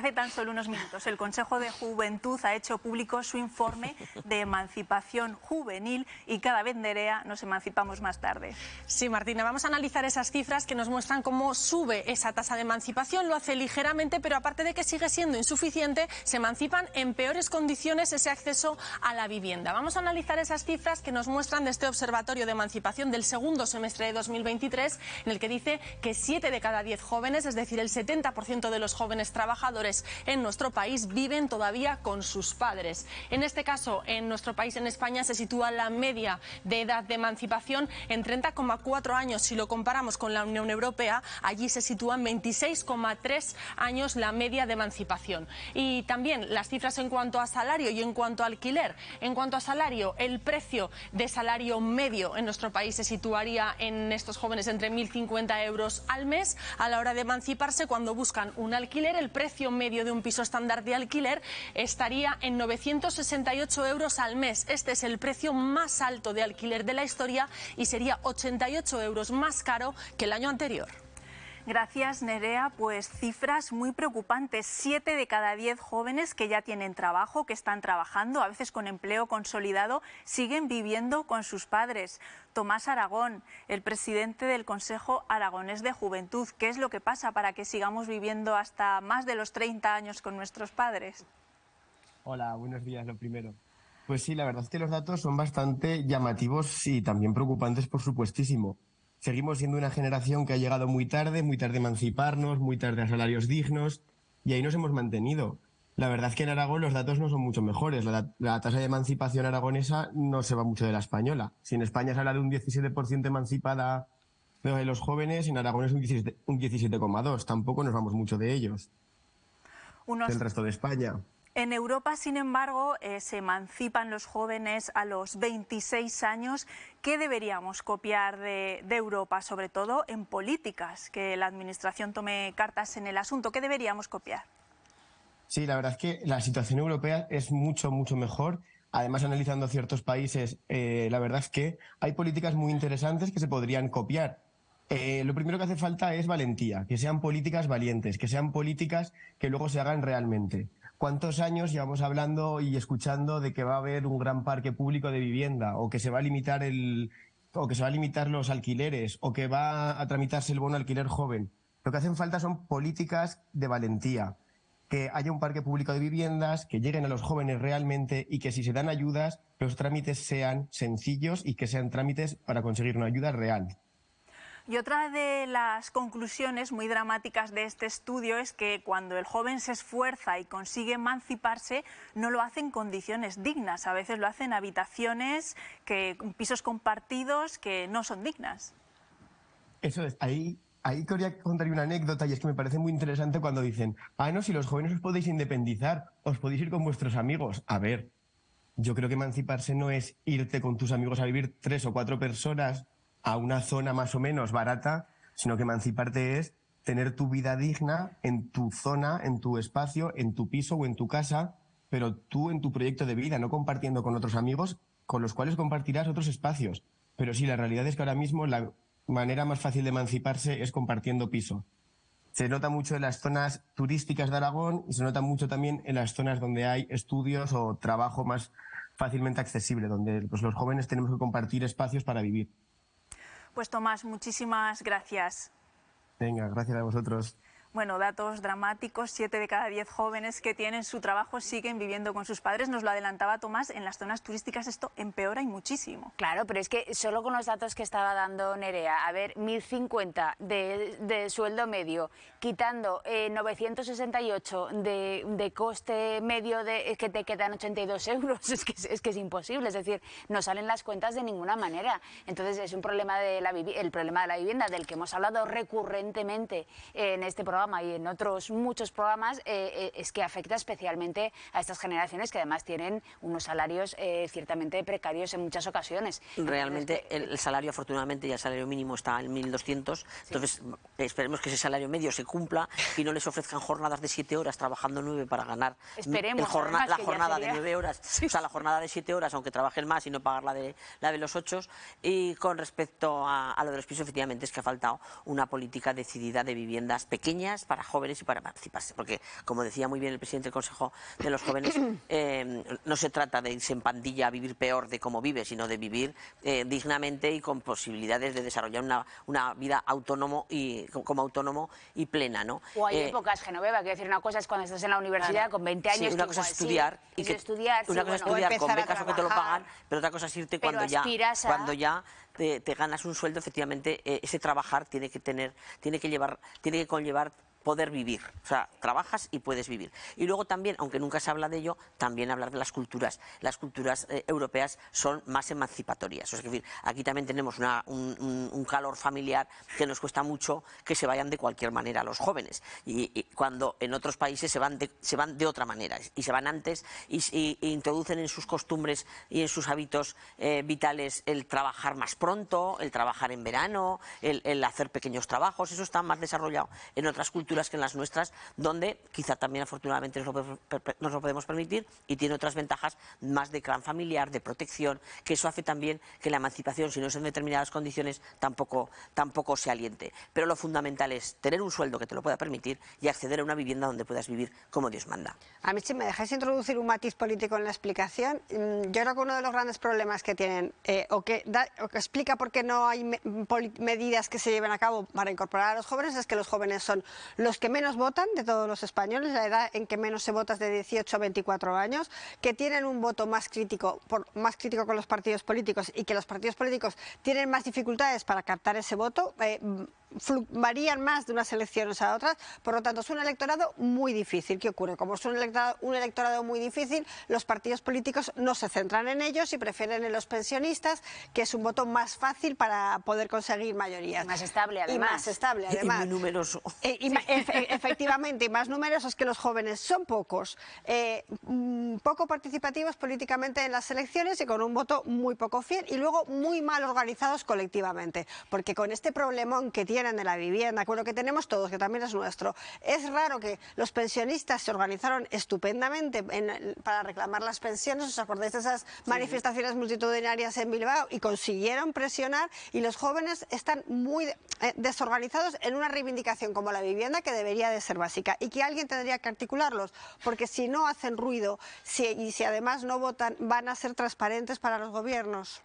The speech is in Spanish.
Hace tan solo unos minutos el Consejo de Juventud ha hecho público su informe de emancipación juvenil y cada vez, Nerea, nos emancipamos más tarde. Sí, Martina, vamos a analizar esas cifras que nos muestran cómo sube esa tasa de emancipación. Lo hace ligeramente, pero aparte de que sigue siendo insuficiente, se emancipan en peores condiciones ese acceso a la vivienda. Vamos a analizar esas cifras que nos muestran de este Observatorio de Emancipación del segundo semestre de 2023, en el que dice que 7 de cada 10 jóvenes, es decir, el 70% de los jóvenes trabajadores en nuestro país, viven todavía con sus padres. En este caso, en nuestro país, en España, se sitúa la media de edad de emancipación en 30,4 años. Si lo comparamos con la Unión Europea, allí se sitúa en 26,3 años la media de emancipación. Y también las cifras en cuanto a salario y en cuanto a alquiler. En cuanto a salario, el precio de salario medio en nuestro país se situaría en estos jóvenes entre 1.050 euros al mes. A la hora de emanciparse, cuando buscan un alquiler, el precio medio de un piso estándar de alquiler estaría en 968 euros al mes. Este es el precio más alto de alquiler de la historia y sería 88 euros más caro que el año anterior. Gracias, Nerea. Pues cifras muy preocupantes. 7 de cada 10 jóvenes que ya tienen trabajo, que están trabajando, a veces con empleo consolidado, siguen viviendo con sus padres. Tomás Aragón, el presidente del Consejo Aragonés de Juventud, ¿qué es lo que pasa para que sigamos viviendo hasta más de los 30 años con nuestros padres? Hola, buenos días, lo primero. Pues sí, la verdad es que los datos son bastante llamativos y también preocupantes, por supuestísimo. Seguimos siendo una generación que ha llegado muy tarde a emanciparnos, muy tarde a salarios dignos, y ahí nos hemos mantenido. La verdad es que en Aragón los datos no son mucho mejores. La tasa de emancipación aragonesa no se va mucho de la española. Si en España se habla de un 17% emancipada de los jóvenes, en Aragón es un 17,2%. Tampoco nos vamos mucho de ellos, del resto de España. En Europa, sin embargo, se emancipan los jóvenes a los 26 años. ¿Qué deberíamos copiar de Europa, sobre todo en políticas? Que la Administración tome cartas en el asunto. ¿Qué deberíamos copiar? Sí, la verdad es que la situación europea es mucho, mucho mejor. Además, analizando ciertos países, la verdad es que hay políticas muy interesantes que se podrían copiar. Lo primero que hace falta es valentía, que sean políticas valientes, que sean políticas que luego se hagan realmente. ¿Cuántos años llevamos hablando y escuchando de que va a haber un gran parque público de vivienda, o que se va a limitar los alquileres, o que va a tramitarse el bono alquiler joven? Lo que hacen falta son políticas de valentía, que haya un parque público de viviendas, que lleguen a los jóvenes realmente y que si se dan ayudas, los trámites sean sencillos y que sean trámites para conseguir una ayuda real. Y otra de las conclusiones muy dramáticas de este estudio es que cuando el joven se esfuerza y consigue emanciparse, no lo hace en condiciones dignas. A veces lo hace en habitaciones, pisos compartidos que no son dignas. Eso es. Ahí quería contar una anécdota, y es que me parece muy interesante cuando dicen: no, si los jóvenes os podéis independizar, os podéis ir con vuestros amigos. A ver, yo creo que emanciparse no es irte con tus amigos a vivir 3 o 4 personas a una zona más o menos barata, sino que emanciparte es tener tu vida digna en tu zona, en tu espacio, en tu piso o en tu casa, pero tú en tu proyecto de vida, no compartiendo con otros amigos con los cuales compartirás otros espacios. Pero sí, la realidad es que ahora mismo la manera más fácil de emanciparse es compartiendo piso. Se nota mucho en las zonas turísticas de Aragón y se nota mucho también en las zonas donde hay estudios o trabajo más fácilmente accesible, donde pues, los jóvenes tenemos que compartir espacios para vivir. Pues Tomás, muchísimas gracias. Venga, gracias a vosotros. Bueno, datos dramáticos, 7 de cada 10 jóvenes que tienen su trabajo siguen viviendo con sus padres. Nos lo adelantaba Tomás, en las zonas turísticas esto empeora y muchísimo. Claro, pero es que solo con los datos que estaba dando Nerea, a ver, 1.050 de sueldo medio, quitando 968 de coste medio, que te quedan 82 euros, es que es imposible, es decir, no salen las cuentas de ninguna manera. Entonces es un problema el problema de la vivienda, del que hemos hablado recurrentemente en este programa y en otros muchos programas, es que afecta especialmente a estas generaciones que además tienen unos salarios ciertamente precarios en muchas ocasiones. Realmente el salario, afortunadamente, ya el salario mínimo está en 1.200, entonces esperemos que ese salario medio se cumpla y no les ofrezcan jornadas de 7 horas trabajando 9 para ganar la jornada de 9 horas, sí. O sea, la jornada de 7 horas, aunque trabajen más y no pagar la de los 8. Y con respecto a lo de los pisos, efectivamente es que ha faltado una política decidida de viviendas pequeñas niñas, para jóvenes y para emanciparse. Porque, como decía muy bien el presidente del Consejo de los Jóvenes, no se trata de irse en pandilla a vivir peor de cómo vive, sino de vivir dignamente y con posibilidades de desarrollar una vida como autónomo y plena, ¿no? O hay épocas, Genoveva, quiero decir, una cosa es cuando estás en la universidad con 20 años. Sí, una cosa es estudiar, con becas o que te lo pagan, pero otra cosa es irte cuando ya te ganas un sueldo. Efectivamente, ese trabajar tiene que conllevar poder vivir, o sea, trabajas y puedes vivir. Y luego también, aunque nunca se habla de ello, también hablar de las culturas. Las culturas europeas son más emancipatorias. O sea, es decir, aquí también tenemos un calor familiar que nos cuesta mucho que se vayan de cualquier manera los jóvenes. Y cuando en otros países se van de otra manera, y se van antes y introducen en sus costumbres y en sus hábitos vitales el trabajar más pronto, el trabajar en verano, el hacer pequeños trabajos. Eso está más desarrollado en otras culturas que en las nuestras, donde quizá también afortunadamente nos lo podemos permitir, y tiene otras ventajas más de clan familiar, de protección, que eso hace también que la emancipación, si no es en determinadas condiciones, tampoco se aliente. Pero lo fundamental es tener un sueldo que te lo pueda permitir y acceder a una vivienda donde puedas vivir como Dios manda. A mí, si me dejáis introducir un matiz político en la explicación, yo creo que uno de los grandes problemas que tienen, o que explica por qué no hay medidas que se lleven a cabo para incorporar a los jóvenes, es que los jóvenes son los que menos votan de todos los españoles. La edad en que menos se vota es de 18 a 24 años, que tienen un voto más crítico con los partidos políticos, y que los partidos políticos tienen más dificultades para captar ese voto, varían más de unas elecciones a otras. Por lo tanto, es un electorado muy difícil. ¿Qué ocurre? Como es un electorado muy difícil, los partidos políticos no se centran en ellos y prefieren en los pensionistas, que es un voto más fácil para poder conseguir mayorías. Más estable, además. Y más estable, además. Y muy numeroso. Efectivamente, y más numerosos, que los jóvenes son pocos, poco participativos políticamente en las elecciones y con un voto muy poco fiel, y luego muy mal organizados colectivamente, porque con este problemón que tienen de la vivienda, con lo que tenemos todos, que también es nuestro, es raro que los pensionistas se organizaron estupendamente para reclamar las pensiones. ¿Os acordáis de esas manifestaciones multitudinarias en Bilbao? Y consiguieron presionar, y los jóvenes están muy desorganizados en una reivindicación como la vivienda, que debería de ser básica, y que alguien tendría que articularlos, porque si no hacen ruido y si además no votan, van a ser transparentes para los gobiernos.